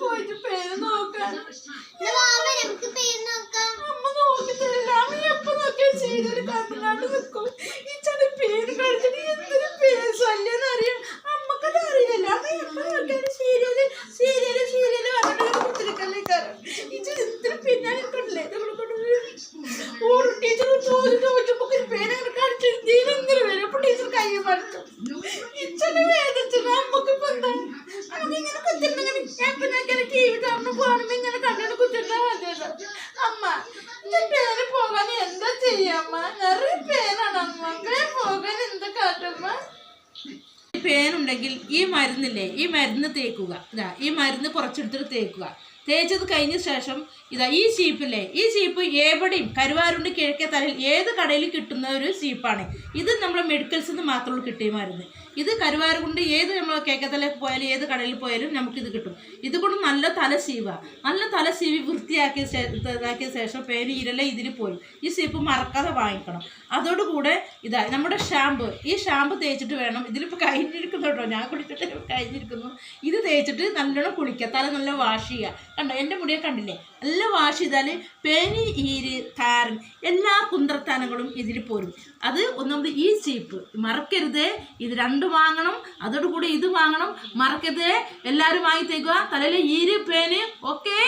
പോയിട്ട് പേര് നോക്കാൻ അമ്മ നോക്കി തരില്ല. അമ്മ എപ്പോ നോക്കിയാൽ ചെയ്തൊരു കണ്ടിനാണ്ട് നിൽക്കും. ഈ ചെറിയ പേര് കഴിച്ചിട്ട് എന്തൊരു പേര് ശല്യെന്നറിയാം. അമ്മക്കത് അറിയില്ല. അമ്മ എപ്പോ നോക്കിയാലും സീരിയല് പറഞ്ഞിട്ട് കുത്തിരിക്കല്ലേ കാരണം ഈ എന്തൊരു പിന്നാലെ കണ്ടില്ലേ ഓരോ ടീച്ചർ ചോദിച്ചപ്പോ പേര് കളിച്ചിട്ട് എന്തൊരു വരും. അപ്പൊ ടീച്ചർ കൈ മറിച്ചു ഇച്ചനെ വേദിച്ചത്. അമ്മക്കിപ്പോ എന്താ നമുക്കിങ്ങനെ കുത്തിരുന്നിങ്ങനെ എപ്പോ നോക്കിയാലും ടി വി കാണുമ്പോ കാണുമ്പോ ഇങ്ങനെ കണ്ണിന് കുത്തിരുന്നാ മതിയല്ലോ. അമ്മ പേര് പോകാൻ എന്താ ചെയ്യമ്മ? നിറയെ പേരാണ് അമ്മ. പോകാൻ എന്താ കാട്ടമ്മ? പേനുണ്ടെങ്കിൽ ഈ മരുന്നില്ലേ, ഈ മരുന്ന് തേക്കുക. ഇതാ ഈ മരുന്ന് കുറച്ചെടുത്തിട്ട് തേക്കുക. തേച്ചത് കഴിഞ്ഞ ശേഷം ഇതാ ഈ ചീപ്പില്ലേ, ഈ ചീപ്പ് എവിടെയും കരുവാരുണ്ട് കിഴക്കേ തലയിൽ ഏത് കടയിൽ കിട്ടുന്ന ഒരു ചീപ്പാണ് ഇത്. നമ്മളെ മെഡിക്കൽസിൽ നിന്ന് മാത്രമുള്ള കിട്ടിയ മരുന്ന് ഇത്. കരുവാരുകൊണ്ട് ഏത് നമ്മൾ കേക്കത്തലയിൽ പോയാലും ഏത് കടയിൽ പോയാലും നമുക്കിത് കിട്ടും. ഇതുകൊണ്ട് നല്ല തല സീവി വൃത്തിയാക്കിയ ശേഷം പേര് ഇരല ഇതിൽ പോരും. ഈ സീപ്പ് മറക്കാതെ വാങ്ങിക്കണം. അതോടുകൂടെ ഇതാ നമ്മുടെ ഷാമ്പു. ഈ ഷാമ്പു തേച്ചിട്ട് വേണം. ഇതിലിപ്പോൾ കഴിഞ്ഞിരിക്കുന്നു കേട്ടോ, ഞാൻ കുടിച്ചിട്ട് കഴിഞ്ഞിരിക്കുന്നു. ഇത് തേച്ചിട്ട് നല്ലോണം കുളിക്കുക. തല നല്ല വാഷ് ചെയ്യുക. കണ്ടോ എൻ്റെ മുടിയെ കണ്ടില്ലേ? നല്ല വാഷ് ചെയ്താൽ പേനി, ഈര്, താരൻ എല്ലാ കുന്ത്രത്താനങ്ങളും ഇതിൽ പോരും. അത് ഒന്നാമത് ഈ ചീപ്പ് മറക്കരുതേ. ഇത് രണ്ടും വാങ്ങണം. അതോടുകൂടി ഇത് വാങ്ങണം. മറക്കരുതേ. എല്ലാവരും വാങ്ങി തേക്കുക. തലയിൽ ഈര്, പേന്. ഓക്കേ.